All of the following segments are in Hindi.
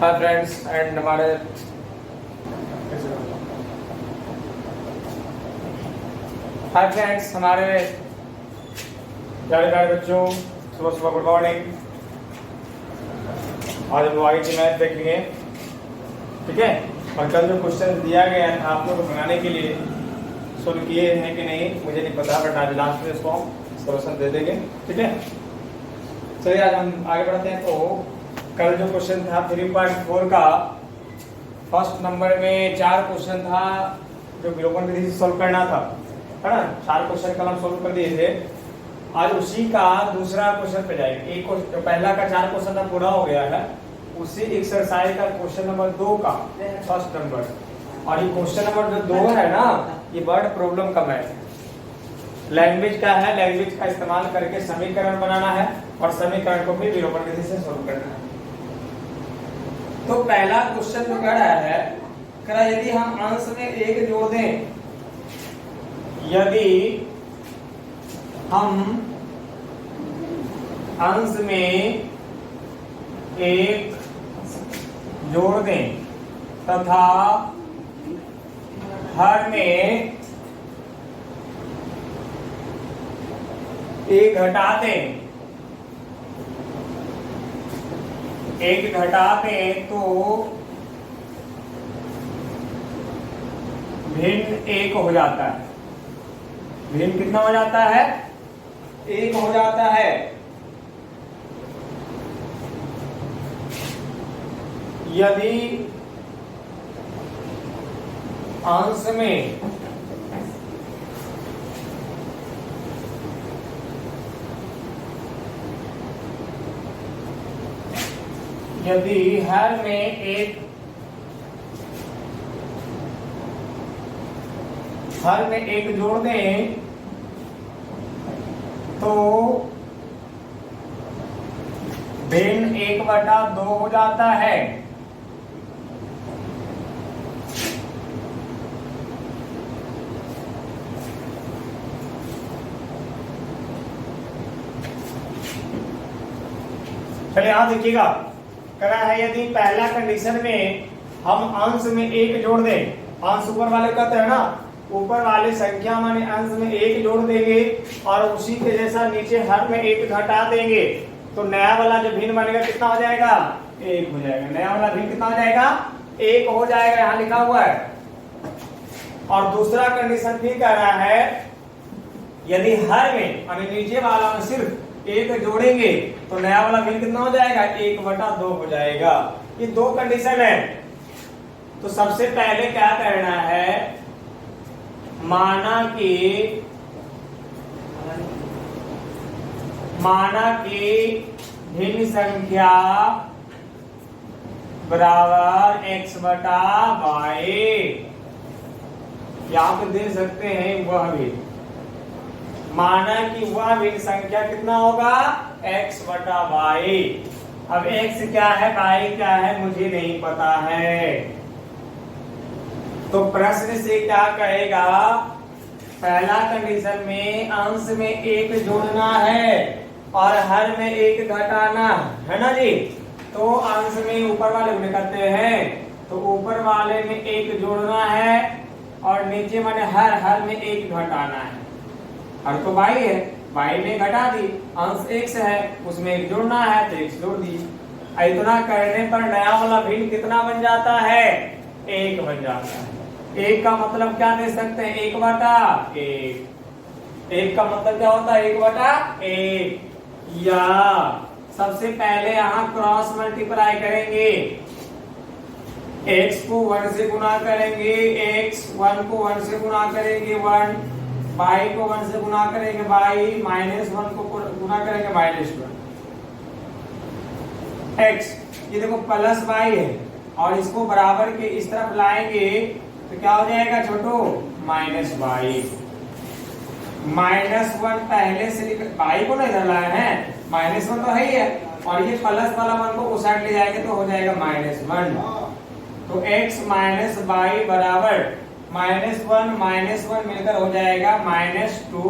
हाय फ्रेंड्स एंड हमारे प्यारे प्यारे बच्चों, सुबह सुबह गुड मॉर्निंग। आज हम आगे की मैथ देखेंगे, ठीक है। और कल जो क्वेश्चन दिया गया था आप लोग को बनाने के लिए, सोल्व किए हैं कि नहीं मुझे नहीं पता, बट आज लास्ट में इसको सोल्यूशन दे देंगे, ठीक है। चलिए आज हम आगे बढ़ते हैं। तो कल जो क्वेश्चन था 3.4 का फर्स्ट नंबर में 4 क्वेश्चन था जो विलोपन विधि से सोल्व करना था, है ना। 4 क्वेश्चन कल हम सोल्व कर दिए थे। आज उसी का दूसरा क्वेश्चन पे जाएंगे। एक जो पहला का 4 क्वेश्चन था पूरा हो गया है, उसी एक्सरसाइज का क्वेश्चन नंबर 2 का फर्स्ट नंबर, और ये क्वेश्चन नंबर जो 2 है ना, ये वर्ड प्रॉब्लम का मैथ है। लैंग्वेज का है, लैंग्वेज का इस्तेमाल करके समीकरण बनाना है और समीकरण को भी विलोपन विधि से सोल्व करना है। तो पहला क्वेश्चन जो कह रहा है, कह रहा यदि हम अंश में 1 जोड़ दें, यदि हम अंश में 1 जोड़ दें तथा हर में 1 घटा दें, 1 घटा दें तो भिन्न 1 हो जाता है। भिन्न कितना हो जाता है? 1 हो जाता है। यदि अंश में हर में 1 जोड़ दें तो भिन्न 1/2 हो जाता है। चलिए यहां देखिएगा, कह रहा है यदि पहला कंडीशन में हम अंश में 1 जोड़ दें, अंश ऊपर वाले कहते हैं ना, ऊपर वाले संख्या माने अंश में 1 जोड़ देंगे और उसी के जैसा नीचे हर में 1 घटा देंगे, तो नया वाला जो भिन्न बनेगा कितना हो जाएगा? 1 हो जाएगा। नया वाला भिन्न कितना हो जाएगा? 1 हो जाएगा, यहां लिखा हुआ है। और दूसरा कंडीशन भी कह रहा है यदि हर में यानी नीचे वाला में सिर्फ 1 जोड़ेंगे तो नया वाला भिन्न कितना हो जाएगा? 1/2 हो जाएगा। ये 2 कंडीशन है। तो सबसे पहले क्या करना है, माना कि भिन्न संख्या बराबर x/y, यहां पे दे सकते हैं वह भी। माना कि वह भिन्न संख्या कितना होगा? x/y। अब x क्या है, y क्या है, मुझे नहीं पता है। तो प्रश्न से क्या कहेगा, पहला कंडीशन में अंश में 1 जोड़ना है और हर में 1 घटाना है ना जी। तो अंश में ऊपर वाले में करते हैं, तो ऊपर वाले में 1 जोड़ना है और नीचे माने हर में 1 घटाना है। हर तो y है, y में घटा दी, अंश x है उसमें 1 जोड़ना है तो x जोड़ दी। इतना करने पर नया वाला भिन्न कितना बन जाता है? 1 बन जाता है। 1 का मतलब क्या दे सकते हैं? 1/1। 1 का मतलब क्या होता है? 1/1। या सबसे पहले यहां क्रॉस मल्टीप्लाई करेंगे, x को 1 से गुना करेंगे, x1 को 1 से गुना करेंगे 1, y को 1 से गुना करेंगे y, -1 को गुना करेंगे -1। x ये देखो प्लस y है और इसको बराबर के इस तरफ लाएंगे तो क्या हो जाएगा छोटो? -y। -1 पहले से y को नहीं इधर लाया है, -1 तो है ही है, और ये प्लस वाला 1 को उस साइड ले जाएंगे तो हो जाएगा -1। तो x - y बराबर -1 मिलकर हो जाएगा -2,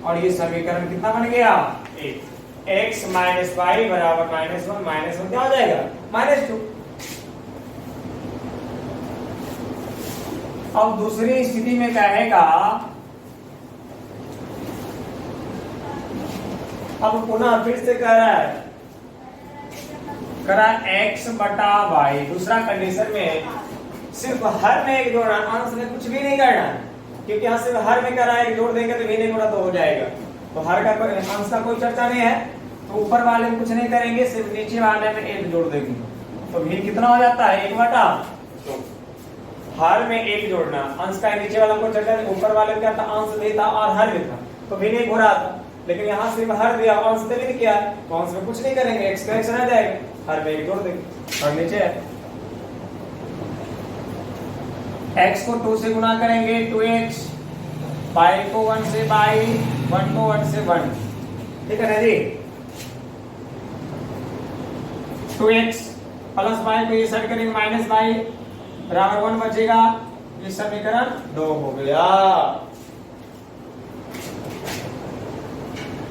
और ये समीकरण कितना बन गया? 1। x - y बराबर -1 क्या हो जाएगा? -2। अब दूसरी स्थिति में कहेगा, अब पुनः फिर से कह रहा है x बटा वाई। दूसरा कंडीशन में सिर्फ हर में एक जोड़ना, अंश में कुछ भी नहीं करना, क्योंकि यहाँ सिर्फ हर में कर रहा है, एक जोड़ देंगे तो भी गुणा तो हो जाएगा, तो हर का अंश का कोई चर्चा नहीं है, तो ऊपर वाले में कुछ नहीं करेंगे, सिर्फ नीचे वाले में एक जोड़ देंगे, तो भी कितना हो जाता है 1 बटा 2। हर में एक जोड़ना, अंश का नीचे वाला को चर्चा नहीं, ऊपर वाले में क्या था, अंश भी था और हर भी था, तो भी नहीं घुरा था, लेकिन यहाँ सिर्फ हर दिया, अंश तो भी नहीं किया, तो अंश में कुछ नहीं करेंगे, x का x रह जाएगा, हर में एक जोड़ देंगे, और नीचे x को 2 से गुणा करेंगे 2x, y को 1 से y, 1 को 1 से 1, ठीक है ना जी। 2x प्लस y को ये साइड करेंगे माइनस y बराबर 1 बचेगा, ये समीकरण 2 हो गया।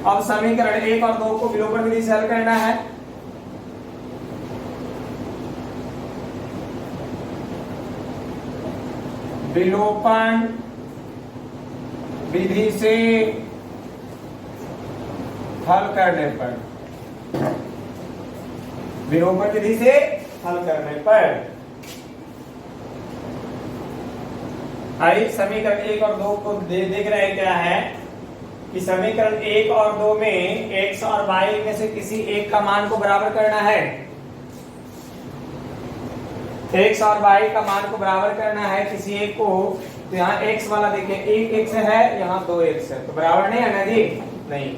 अब समीकरण 1 और 2 को विलोपन विधि से हल करना है। विलोपन विधि से हल करने पर, विलोपन विधि से हल करने पर आइए समीकरण 1 और 2 को देख रहे हैं क्या है कि समीकरण 1 और 2 में x और y में से किसी एक का मान को बराबर करना है, x और y का मान को बराबर करना है किसी एक को, तो यहाँ x वाला देखिए 1x है, यहाँ 2x है, तो बराबर नहीं है ना जी, नहीं।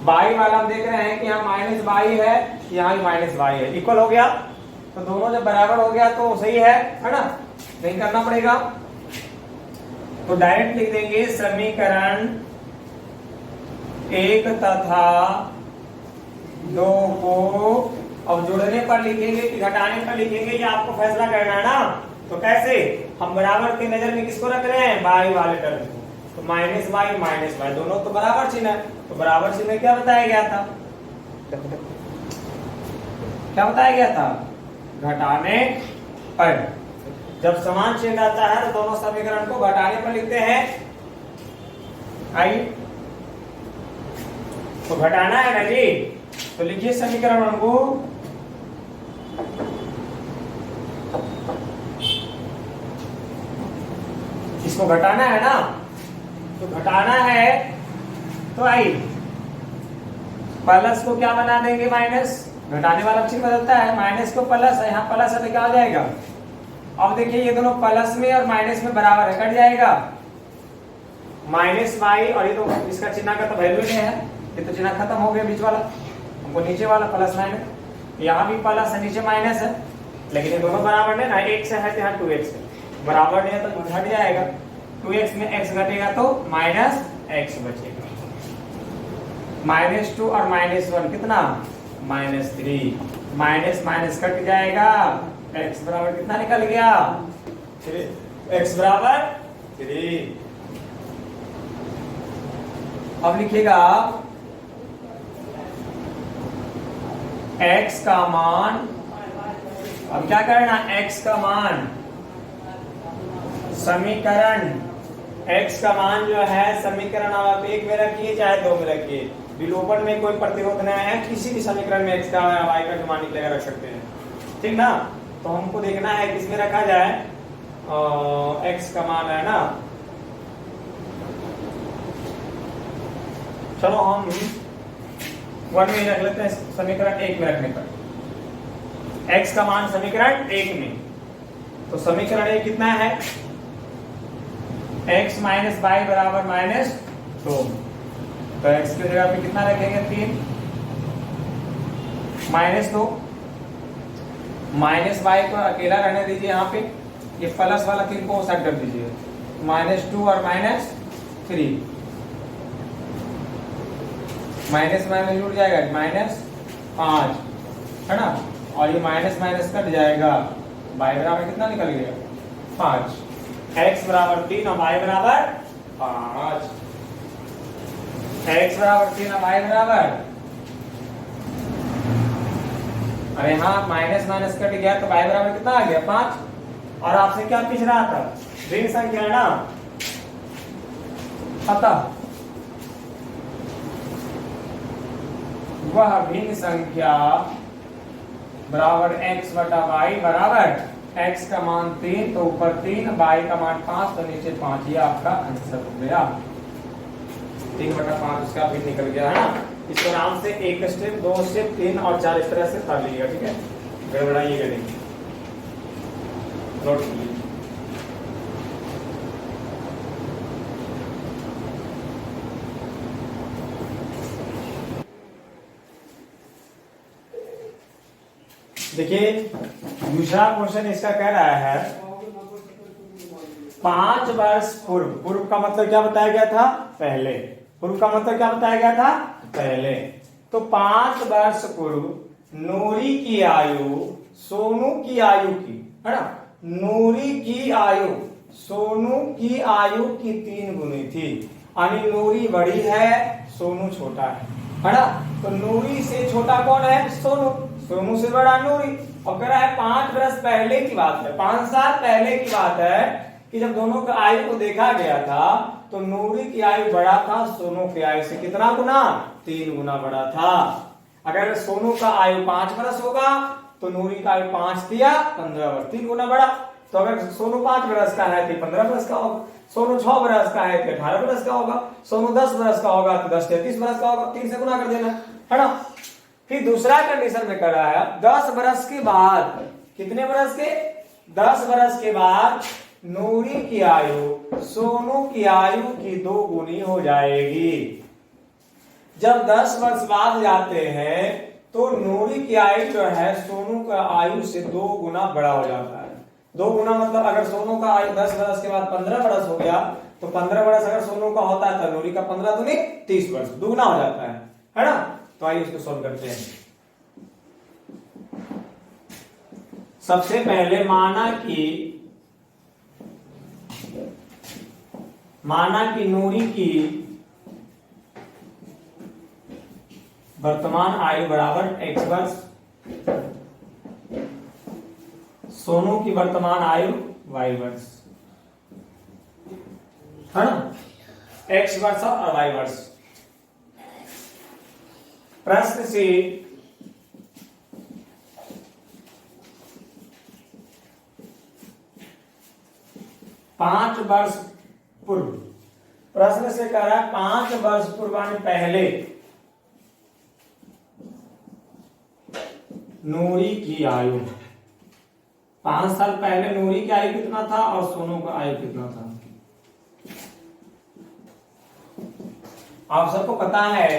y वाला हम देख रहे हैं कि यहाँ माइनस y है, यहाँ भी माइनस y है, इक्वल हो गया, तो दोनों जब बराबर हो गया तो सही है ना, नहीं करना पड़ेगा, तो डायरेक्ट लिख देंगे समीकरण 1 तथा 2 को, अब जोड़ने पर लिखेंगे कि घटाने पर लिखेंगे, ये आपको फैसला करना है ना, तो कैसे, हम बराबर के नजर में किसको रख रहे हैं, y वाले टर्म को, तो माइनस y दोनों तो बराबर चिन्ह है, तो बराबर चिन्ह में क्या बताया गया था, क्या बताया गया था, घटाने पर, जब समान चिन्ह आता है तो दोनों समीकरण को घटाने पर लिखते हैं। आइए तो घटाना है ना जी, तो लिखिए समीकरण को, इसको घटाना है ना, तो घटाना है तो आइए प्लस को क्या बना देंगे माइनस, घटाने वाला चिन्ह बदलता है, माइनस को प्लस है, यहाँ प्लस है तो क्या हो जाएगा, अब देखिए ये दोनों प्लस में और माइनस में बराबर है, कट जाएगा, माइनस y, और ये तो इसका चिन्ह का तो वैल्यू नहीं है, ये तो चिन्ह खत्म हो गया बीच वाला, हमको नीचे वाला प्लस माइनस, यहाँ भी प्लस है नीचे माइनस है, लेकिन ये दोनों बराबर नहीं ना, x है तो यहाँ 2x है, बराबर नहीं है तो घट जाएगा, 2x में x घटेगा तो माइनस x बचेगा, -2 और -1 कितना, -3, माइनस माइनस कट जाएगा, x बराबर कितना निकल गया, 3, x बराबर 3। अब लिखिएगा x का मान, अब क्या करना, x का मान, समीकरण x का मान जो है समीकरण आप 1 में रखिए चाहे 2 में रखिए, विलोपन में कोई प्रतिरोध नहीं है, किसी भी समीकरण में x का y का जो मान निकलेगा रख सकते हैं, ठीक ना। तो हमको देखना है किसमें रखा जाए, x का मान है ना, चलो हम 1 में रख लेते हैं, समीकरण 1 में रखने पर x का मान समीकरण 1 में, तो समीकरण 1 कितना है, x माइनस y बराबर -2, तो x की जगह पे कितना रखेंगे 3, -2, माइनस y को अकेला रहने दीजिए, यहाँ पे ये प्लस वाला 3 को साइड कर दीजिए, -2 और -3, माइनस माइनस जुड़ जाएगा -5 है ना, और ये माइनस माइनस कट जाएगा, y बराबर कितना निकल गया 5, x बराबर 3 और y बराबर 5, x बराबर 3 और y बराबर, अरे हाँ माइनस माइनस कट गया तो y बराबर कितना आ गया 5, और आपसे क्या पूछ रहा था, ऋण संख्या है ना, अतः वह भिन्न संख्या बराबर x बटा वाई बराबर x का मान 3 तो ऊपर 3, y का मान 5 तो नीचे 5। ये आपका आंसर हो गया। 3/5 उसका भी निकल गया है ना। इसको आराम से 1 स्टेप, 2 स्टेप, 3 और 4 इस तरह से कर लीजिएगा, ठीक है। गड़बड़ाइएगा नहीं, नोट कीजिए। देखिए दूसरा क्वेश्चन इसका कह रहा है 5 वर्ष पूर्व। पूर्व का मतलब क्या बताया गया था? पहले। पूर्व का मतलब क्या बताया गया था? पहले। तो 5 वर्ष पूर्व नूरी की आयु सोनू की आयु की, है ना, नूरी की आयु सोनू की आयु की 3 गुनी थी। यानी नूरी बड़ी है, सोनू छोटा है ना। तो नूरी से छोटा कौन है? सोनू। सोनू से बड़ा नूरी। और कह रहा है 5 वर्ष पहले की बात है, 5 साल पहले की बात है कि जब दोनों की आयु को देखा गया था तो नूरी की आयु बड़ा था सोनू की आयु से। कितना गुना? 3 गुना बड़ा था। अगर सोनू का आयु 5 वर्ष होगा तो नूरी का आयु 5 दिया 15 वर्ष, 3 गुना बड़ा। तो अगर सोनू 5 वर्ष का है तो 15 वर्ष का होगा। सोनू 6 वर्ष का है तो 18 वर्ष का होगा। सोनू 10 वर्ष का होगा तो 10 33 वर्ष का होगा। 3 से गुना कर देना, है ना। फिर दूसरा कंडीशन में कर रहा है 10 वर्ष के बाद। कितने वर्ष के? 10 वर्ष के बाद नूरी की आयु सोनू की आयु की 2 गुनी हो जाएगी। जब 10 वर्ष बाद जाते हैं तो नूरी की आयु जो है सोनू का आयु से 2 गुना बड़ा हो जाता है। 2 गुना मतलब अगर सोनू का आयु 10 वर्ष के बाद 15 वर्ष हो गया तो 15 वर्ष अगर सोनू का होता है तो नूरी का 15 दूनी 30 वर्ष, दुगुना हो जाता है ना। तो आइए इसको सॉल्व करते हैं। सबसे पहले माना कि नूरी की वर्तमान आयु बराबर x वर्ष, सोनू की वर्तमान आयु y वर्ष, है ना, x वर्ष और y वर्ष। प्रश्न से 5 वर्ष पूर्व, प्रश्न से कह रहा है 5 वर्ष पूर्व पहले नूरी की आयु, 5 साल पहले नूरी की आयु कितना था और सोनू का आयु कितना था। आप सबको पता है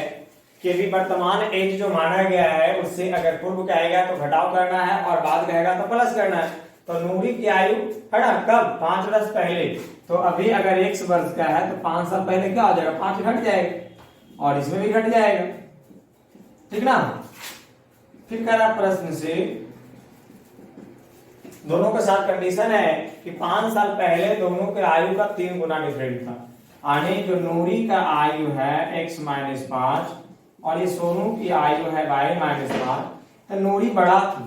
कि भी वर्तमान एज जो माना गया है उससे अगर पूर्व का आएगा तो घटाव करना है और बाद रहेगा तो प्लस करना है। तो नूरी की आयु है ना कब? 5 वर्ष पहले। तो अभी अगर 1 वर्ष का है तो 5 साल पहले क्या हो जाएगा? 5 घट जाएगा और इसमें भी घट जाएगा, ठीक ना। फिर कह रहा प्रश्न से दोनों के साथ कंडीशन है कि 5 साल पहले दोनों के आयु का 3 गुना डिफरेंट था। यानी जो नूरी का आयु है x - 5 और ये सोनू की आयु है y - 5। तो नूरी बड़ा थी,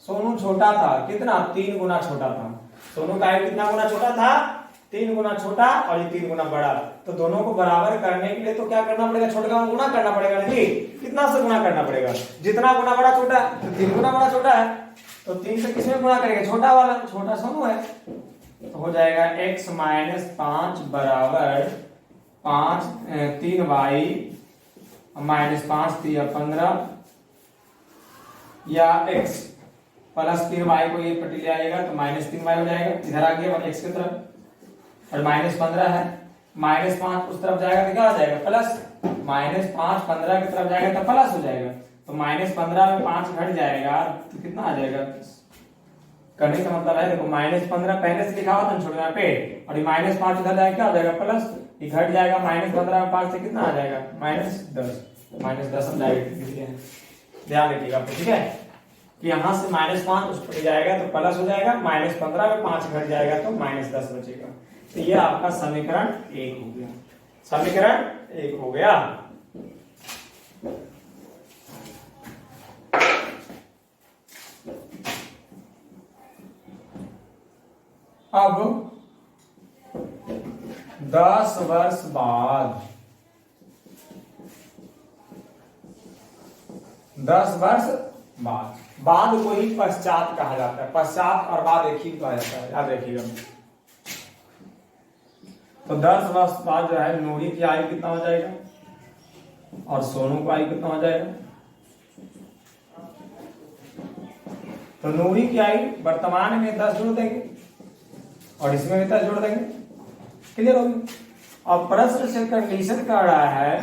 सोनू छोटा था। कितना? 3 गुना छोटा था। सोनू का आयु कितना गुना छोटा था? 3 गुना छोटा और ये 3 गुना बड़ा। तो दोनों को बराबर करने के लिए तो क्या करना पड़ेगा? छोटे का गुना करना पड़ेगा जी। कितना से गुना करना पड़ेगा? जितना गुना बड़ा छोटा है तो 3 गुना बड़ा छोटा है। तो 3 से किसमें गुना करेंगे? छोटा वाला, छोटा सोनू है। तो हो जाएगा x - 5 बराबर 3y -5 दिया 15 या x प्लस 3y को ये पट्टी ले आएगा तो -3y हो जाएगा। इधर आ गया x की तरफ और -15 है, -5 उस तरफ जाएगा तो क्या हो जाएगा? प्लस। -5 15 की तरफ जाएगा तो प्लस हो जाएगा। तो -15 में 5 घट जाएगा तो कितना आ जाएगा? करने का मतलब है देखो -15 पहले से लिखा हुआ था छोड़ना पे और ये -5 उधर जाएगा क्या हो जाएगा? प्लस। ये घट जाएगा -15 में 5 से कितना आ जाएगा? -10 हम जाएगा। ध्यान रखिएगा, ठीक है कि यहां से -5 उस पर जाएगा तो प्लस हो जाएगा, -15 में 5 घट जाएगा तो -10 बचेगा। तो ये आपका समीकरण 1 हो गया। समीकरण 1 हो गया। अब 10 वर्ष बाद, 10 वर्ष बाद, बाद को ही पश्चात कहा जाता है। पश्चात और बाद एक ही कहा जाता है, याद रखिएगा। तो 10 वर्ष बाद जो है नूरी की आयु कितना हो जाएगा और सोनू की आयु कितना हो जाएगा। तो नूरी की आयु वर्तमान में 10 जोड़ देंगे और इसमें भी 10 जोड़ देंगे, क्लियर होगी। अब प्रश्न से कंडीशन कर रहा है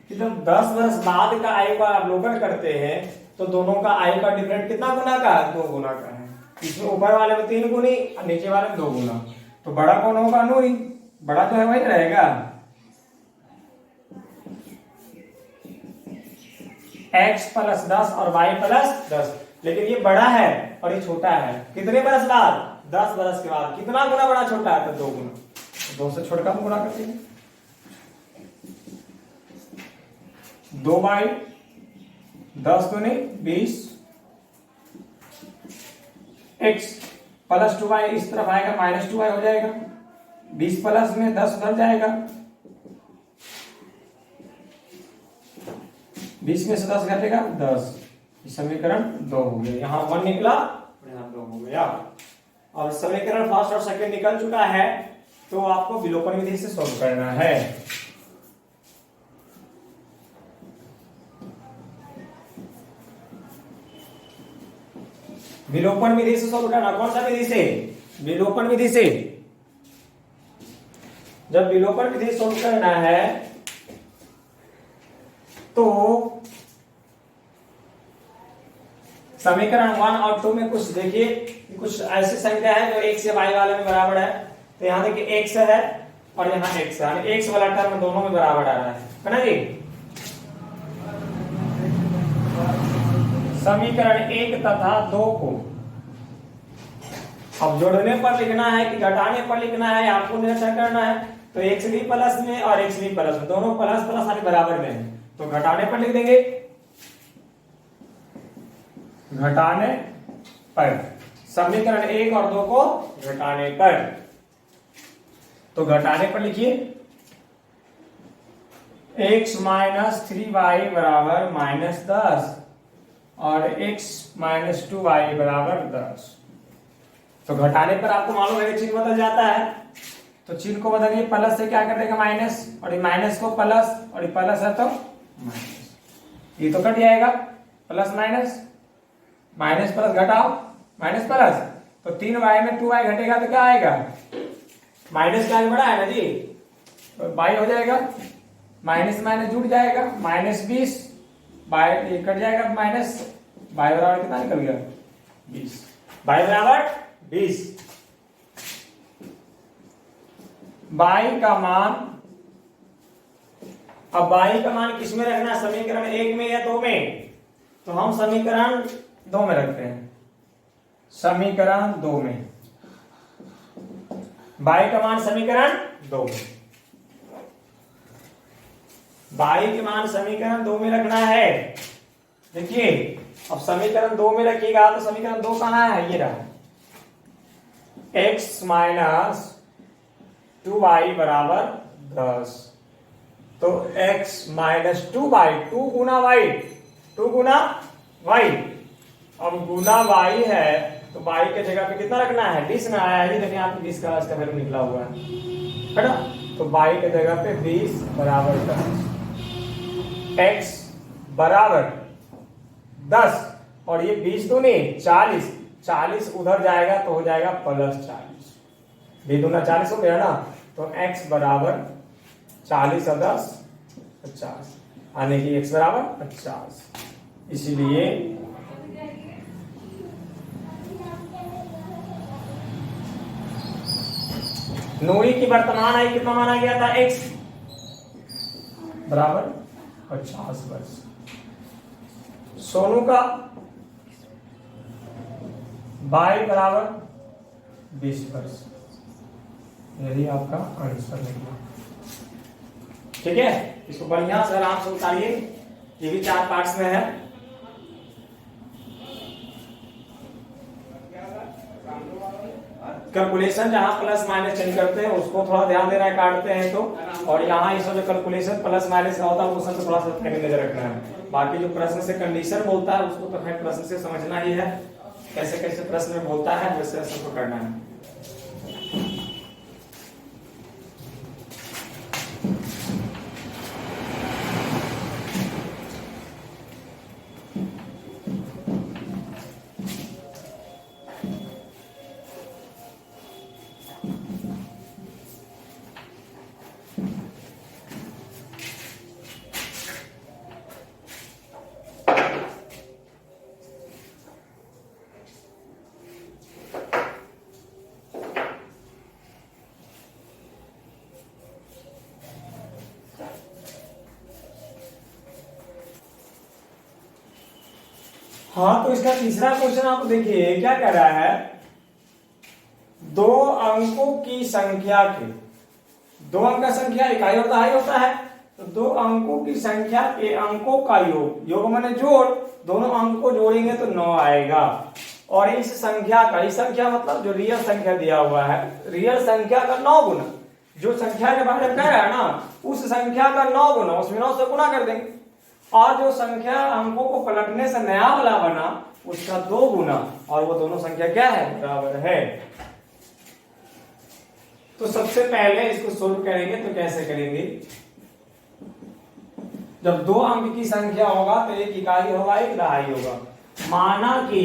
कि जब 10 वर्ष बाद का आयु का अवलोकन करते हैं तो दोनों का आयु का डिफरेंट कितना गुना का है, 2 गुना का है। इसमें ऊपर वाले में 3 गुनी और नीचे वाले में 2 गुना। तो बड़ा कौन होगा, नूरी, बड़ा जो है वही रहेगा। x + 10 और y + 10, लेकिन ये बड़ा है और ये छोटा है। कितने बरस बाद, 10 बरस के बाद। कितना गुना बड़ा छोटा है, तो 2 गुना। 2 से छोटा गुना करते हैं, 2/10 दूनी 20, x + 2y इस तरफ आएगा, -2y हो जाएगा। 20 प्लस में 10 उधर जाएगा, 20 में से 10 घटेगा 10। समीकरण 2 हो गया। यहाँ 1 निकला और यहाँ 2 हो गया। और समीकरण फर्स्ट और सेकंड निकल चुका है, तो आपको विलोपन विधि से सॉल्व करना है। विलोपन विधि से सॉल्व करना। कौन सा विधि से, विलोपन विधि से। जब विलोपन विधि सॉल्व करना है तो समीकरण 1 और 2 में कुछ देखिए, कुछ ऐसी संख्या है जो x से y वाले में बराबर है। तो यहाँ देखिए x है और यहाँ x है, x वाला टर्म दोनों में बराबर आ रहा है ना जी। समीकरण 1 तथा 2 को अब जोड़ने पर लिखना है कि घटाने पर लिखना है, आपको निरीक्षण करना है। तो x भी प्लस में और x भी प्लस में, दोनों प्लस प्लस सारे बराबर में है, तो घटाने पर लिख देंगे। घटाने पर, समीकरण 1 और 2 को घटाने पर, तो घटाने पर लिखिए x - 3y बराबर -10 और x - 2y बराबर 10। तो घटाने पर आपको मालूम है चिन्ह बदल जाता है, तो चिन्ह को बदलिए, प्लस से क्या कर देगा माइनस, और ये माइनस को प्लस, और ये प्लस है तो माइनस, ये तो कट जाएगा। प्लस माइनस, माइनस प्लस घटाओ, माइनस प्लस, तो 3y में 2y घटेगा तो क्या आएगा, माइनस का बड़ा है ना जी, तो y हो जाएगा, माइनस माइनस जुड़ जाएगा, -20, बाय कट जाएगा माइनस, y बराबर कितना निकल गया 20, y बराबर 20। y का मान, अब y का मान किस में रखना, समीकरण 1 में या 2 में, तो हम समीकरण 2 में रखते हैं। समीकरण 2 में y का मान समीकरण 2 में, y के मान समीकरण 2 में रखना है। देखिए अब समीकरण 2 में रखिएगा तो समीकरण 2 कहां है, ये रहा, x - 2y बराबर 10। तो x - 2y, 2 गुना y, 2 गुना y, अब गुना y है तो y के जगह पे कितना रखना है, 20 में आया है, देखिए यहाँ पे 20 का इसका वैल्यू निकला हुआ है ना, तो y के जगह पे 20 बराबर 10, x बराबर 10 और ये 20 तो नहीं 40, 40 उधर जाएगा तो हो जाएगा +40, 2 दूना 40 हो गया ना, तो x बराबर 40 और 10 50, यानी कि x बराबर 50। इसीलिए नूरी की वर्तमान आयु कितना माना गया था, x बराबर 50 वर्ष। सोनू का y बराबर 20 वर्ष। यही आपका आंसर निकला। ठीक है, इसको बढ़िया से आराम से उतारिए, ये भी 4 पार्ट्स में है। कैलकुलेशन जहाँ प्लस माइनस चेंज करते हैं उसको थोड़ा ध्यान देना है, काटते हैं तो। और यहाँ इसमें जो कैलकुलेशन प्लस माइनस का होता है वो सबसे थोड़ा सा कहीं नजर रखना है। बाकी जो प्रश्न से कंडीशन बोलता है उसको तो खैर प्रश्न से समझना ही है, कैसे कैसे प्रश्न में बोलता है वैसे सबको करना है। हाँ, तो इसका तीसरा क्वेश्चन आप देखिए क्या कह रहा है, दो अंकों की संख्या के, दो अंक का संख्या इकाई और दहाई होता है, तो दो अंकों की संख्या के अंकों का योग, योग माने जोड़, दोनों अंक को जोड़ेंगे तो 9 आएगा। और इस संख्या का, इस संख्या मतलब जो रियल संख्या दिया हुआ है, रियल संख्या का 9 गुना, जो संख्या के बारे में कह रहा है ना उस संख्या का 9 गुना, उसमें 9 से गुना कर देंगे। और जो संख्या अंकों को पलटने से नया वाला बना उसका 2 गुना, और वो दोनों संख्या क्या है, बराबर है। तो सबसे पहले इसको सोल्व करेंगे तो कैसे करेंगे, जब दो अंक की संख्या होगा तो एक इकाई होगा एक दहाई होगा। माना कि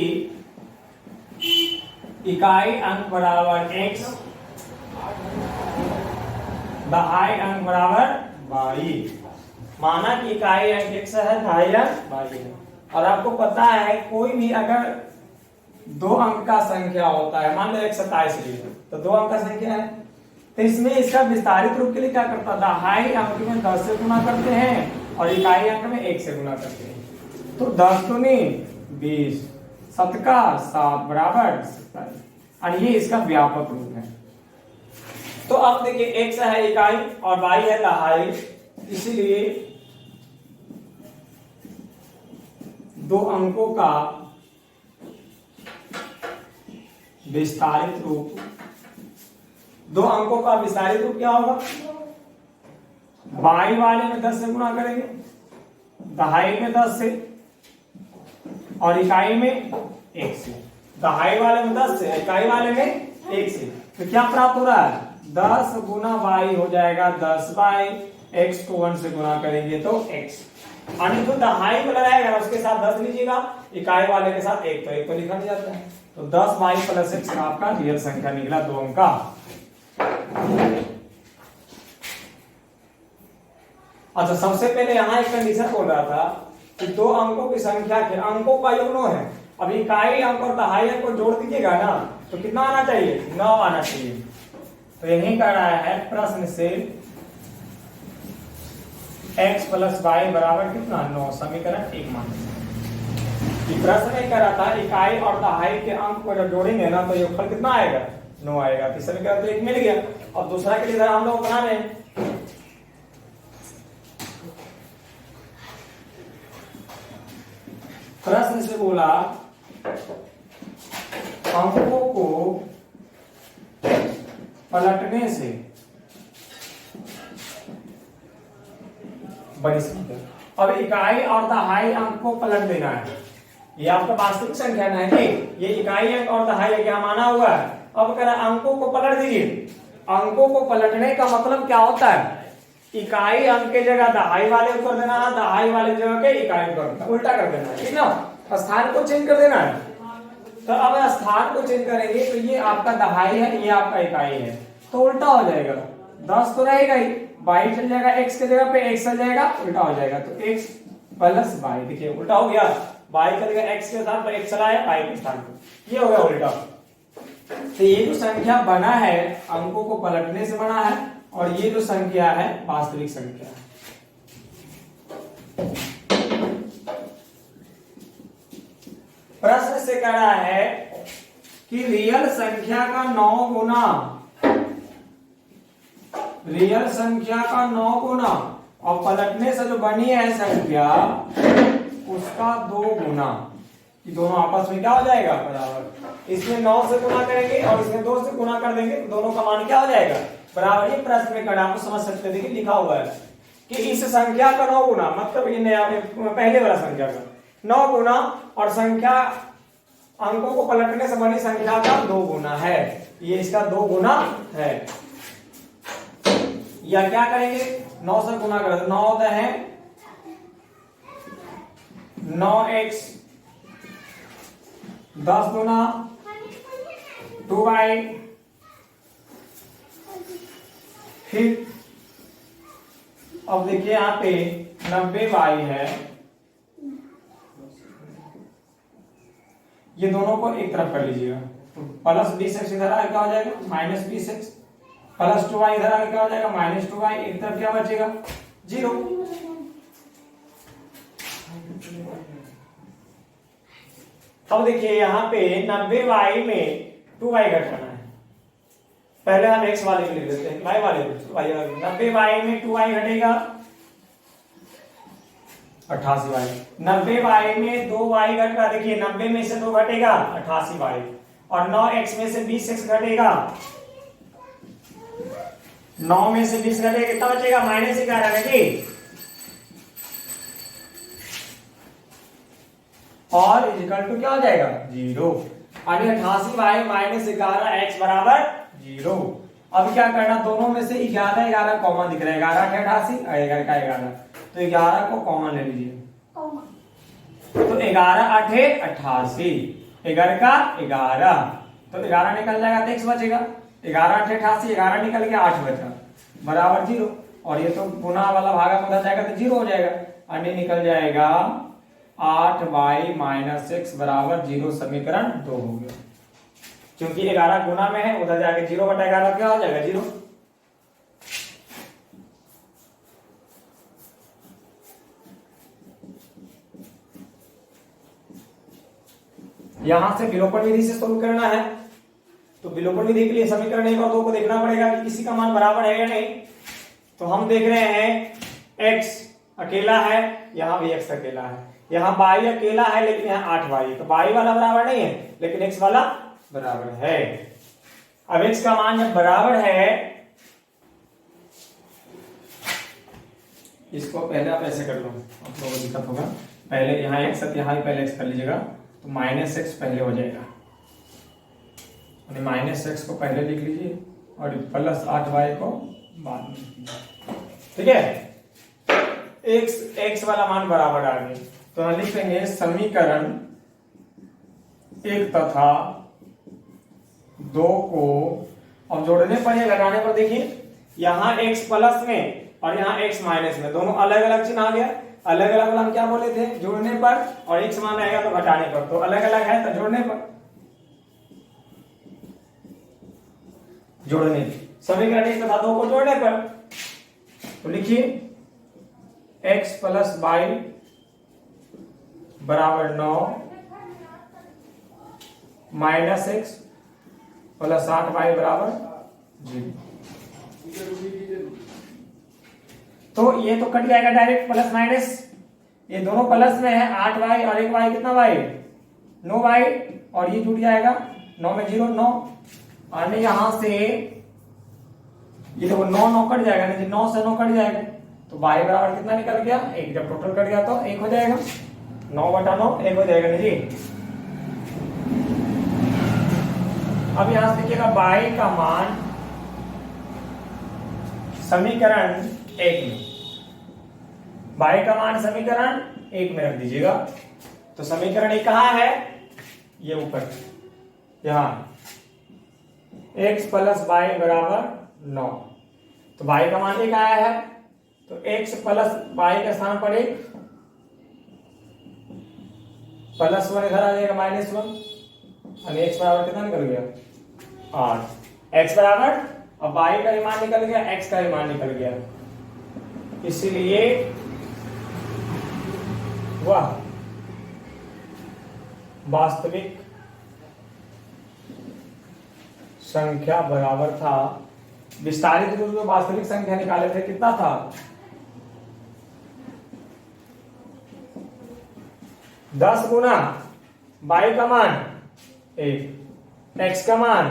इकाई अंक बराबर x, दहाई अंक बराबर y। माना कि इकाई अंक x है, दहाई अंक y है। और आपको पता है कोई भी अगर दो अंक का संख्या होता है, मान लो 127 लिया तो दो अंक का संख्या है, तो इसमें इसका विस्तारित रूप के लिए क्या करता है, दहाई अंक में 10 से गुना करते हैं और इकाई अंक में 1 से गुना करते हैं। तो 10 दूनी 20, 7 का 7 बराबर 27, और ये इसका व्यापक रूप है। तो अब देखिए x है इकाई और y है दहाई, इसलिए दो अंकों का विस्तारित रूप, दो अंकों का विस्तारित रूप क्या होगा, y वाले में 10 से गुना करेंगे, दहाई में 10 से और इकाई में 1 से। दहाई वाले में 10 से, इकाई वाले में 1 से, तो क्या प्राप्त हो रहा है, 10 गुना y हो जाएगा 10y, x को 1 से गुना करेंगे तो x, यानी तो दहाई वाला रहेगा उसके साथ 10 लीजिएगा, इकाई वाले के साथ 1 तो 1 तो लिखा नहीं जाता है। तो 10y प्लस x आपका रियल संख्या निकला, दो अंक का। अच्छा, सबसे पहले यहाँ एक कंडीशन बोल रहा था कि दो अंकों की संख्या के अंकों का योग 9 है। अब इकाई अंक और दहाई अंक को जोड़ दीजिएगा ना तो कितना आना चाहिए, 9 आना चाहिए। तो यही कह रहा है प्रश्न से x प्लस वाई बराबर कितना, 9, समीकरण 1 मान। प्रश्न में कह रहा था इकाई और दहाई के अंक को जब जोड़ेंगे ना तो योगफल कितना आएगा, 9 आएगा। तो समीकरण तो 1 मिल गया। और दूसरा के लिए हम लोग बना रहे हैं, प्रश्न से बोला अंकों को पलटने से बड़ी संख्या, अब इकाई और दहाई अंक को पलट देना है। ये आपका वास्तविक संख्या ना है, ये इकाई अंक और दहाई क्या माना हुआ है। अब कह रहा है अंकों को पलट दीजिए। अंकों को पलटने का मतलब क्या होता है, इकाई अंक के जगह दहाई वाले को कर देना है, दहाई वाले की जगह के इकाई को कर देना, उल्टा कर देना है, ठीक ना, स्थान को चेंज कर देना है। तो अब स्थान को चेंज करेंगे तो ये आपका दहाई है, ये आपका इकाई है, तो उल्टा हो जाएगा। 10 तो रहेगा ही, y चल जाएगा x के जगह पे, x चल जाएगा, उल्टा हो जाएगा। तो x प्लस y, देखिए उल्टा हो गया, y चल गया x के साथ, x चला है y के स्थान पे, ये हो गया उल्टा। तो ये जो संख्या बना है अंकों को पलटने से बना है, और ये जो संख्या है वास्तविक संख्या है। प्रश्न से कह रहा है कि रियल संख्या का 9 गुना, रियल संख्या का 9 गुना और पलटने से जो बनी है संख्या उसका 2 गुना, कि दोनों आपस में क्या हो जाएगा, बराबर। इसमें 9 से गुना करेंगे और इसमें 2 से गुना कर देंगे तो दोनों का मान क्या हो जाएगा, बराबर। ये प्रश्न में करना आपको समझ सकते हैं, देखिए लिखा हुआ है कि इस संख्या का 9 गुना, मतलब ये नया पहले वाला संख्या का 9 गुना और संख्या अंकों को पलटने से बनी संख्या का 2 गुना है, ये इसका 2 गुना है। या क्या करेंगे, 9 से गुना करें तो 9 होता है 9x, 10 गुना 2y, फिर अब देखिए यहाँ पे 90y है, ये दोनों को एक तरफ कर लीजिएगा तो प्लस 20x इधर आके क्या हो जाएगा, माइनस 20x, प्लस 2y इधर आके क्या हो जाएगा, माइनस 2y, एक तरफ क्या बचेगा, 0। अब देखिए यहाँ पे 90y में 2y घटाना है, पहले हम x वाले के लिख देते हैं, y वाले 90y में 2y घटेगा 88y, 90y में 2y घट रहा, देखिए 90 में से 2 घटेगा 88y, और 9x में से 20x घटेगा, 9 में से 20 घटेगा कितना बचेगा, -11 घटे, और इक्वल टू क्या हो जाएगा, 0। यानी 88y माइनस 11x बराबर 0। अब क्या करना, दोनों में से 11 11 कॉमन दिख रहा है, 11 का 88 और 11 का 11, तो 11 को कॉमन ले लीजिए, तो 11 8 88, 11 का 11, तो 11 निकल जाएगा तो x बचेगा, 11 8 88, 11 निकल गया 8 बचा, बराबर 0। और ये तो गुना वाला भागा में उधर जाएगा तो 0 हो जाएगा, यानी निकल जाएगा 8y माइनस x बराबर 0, समीकरण 2 हो गया। क्योंकि 11 गुना में है, उधर जाके 0 बटा 11 क्या हो जाएगा, 0। यहां से विलोपन विधि से शुरू करना है, तो विलोपन विधि के लिए समीकरण 1 और 2 को देखना पड़ेगा कि किसी का मान बराबर है या नहीं। तो हम देख रहे हैं x अकेला है, यहां भी x अकेला है, यहाँ y अकेला है लेकिन यहाँ 8y, तो y वाला बराबर नहीं है लेकिन x वाला बराबर है। अब x का मान जब बराबर है, इसको पहले आप ऐसे कर लो, आप लोगों को दिक्कत होगा, पहले यहाँ x है, यहाँ भी पहले x कर लीजिएगा, तो -x पहले हो जाएगा, -x को पहले लिख लीजिए और प्लस 8y को बाद में, ठीक है। x वाला मान बराबर आ गए, तो हम लिखेंगे समीकरण 1 तथा 2 को अब जोड़ने पर या लगाने पर देखिए, यहाँ x प्लस में और यहाँ x माइनस में, दोनों अलग अलग चिन्ह आ गया। अलग अलग वाला हम क्या बोले थे, जोड़ने पर, और x मान आएगा तो घटाने पर, तो अलग अलग है तो जोड़ने पर, जोड़ने समीकरण 1 तथा 2 को जोड़ने पर, तो लिखिए x प्लस y बराबर 9 माइनस x प्लस 8y बराबर 0। तो ये तो कट जाएगा डायरेक्ट, प्लस माइनस, ये दोनों प्लस में है, 8y और 1y कितना y, 9y, और ये जुड़ जाएगा 9 में 0 9, और यहां से ये देखो 9 9 कट जाएगा, नहीं 9 से 9 कट जाएगा, तो y बराबर कितना निकल गया, 1। जब टोटल कट गया तो 1 हो जाएगा, 9 बटा 9 1 हो जाएगा नहीं जी। अब यहां से देखिएगा y का मान समीकरण 1 में, y का मान समीकरण 1 में रख दीजिएगा। तो समीकरण 1 कहाँ है, ये ऊपर यहां, x प्लस y बराबर 9, तो y का मान 1 आया है, तो x प्लस y के स्थान पर 1, प्लस 1 इधर आ जाएगा -1, और x बराबर कितना निकल गया 8। x बराबर, अब y का मान निकल गया, x का मान निकल गया, इसीलिए वह वास्तविक संख्या बराबर था, विस्तारित रूप में वास्तविक संख्या निकाले थे, कितना था 10 गुना y का मान 1, x का मान,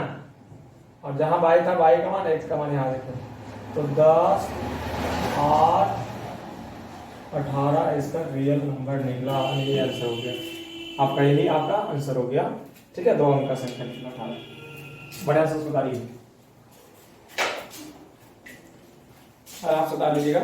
और जहां y था y का मान, x का मान यहां देखो, तो 10, 8, 18 इसका रियल नंबर निकला। ये आंसर हो गया आपका, यही आपका आंसर हो गया। ठीक है, 2 अंक का संख्या निकला 18। बढ़िया से सुधारिए और आप सुधार लीजिएगा।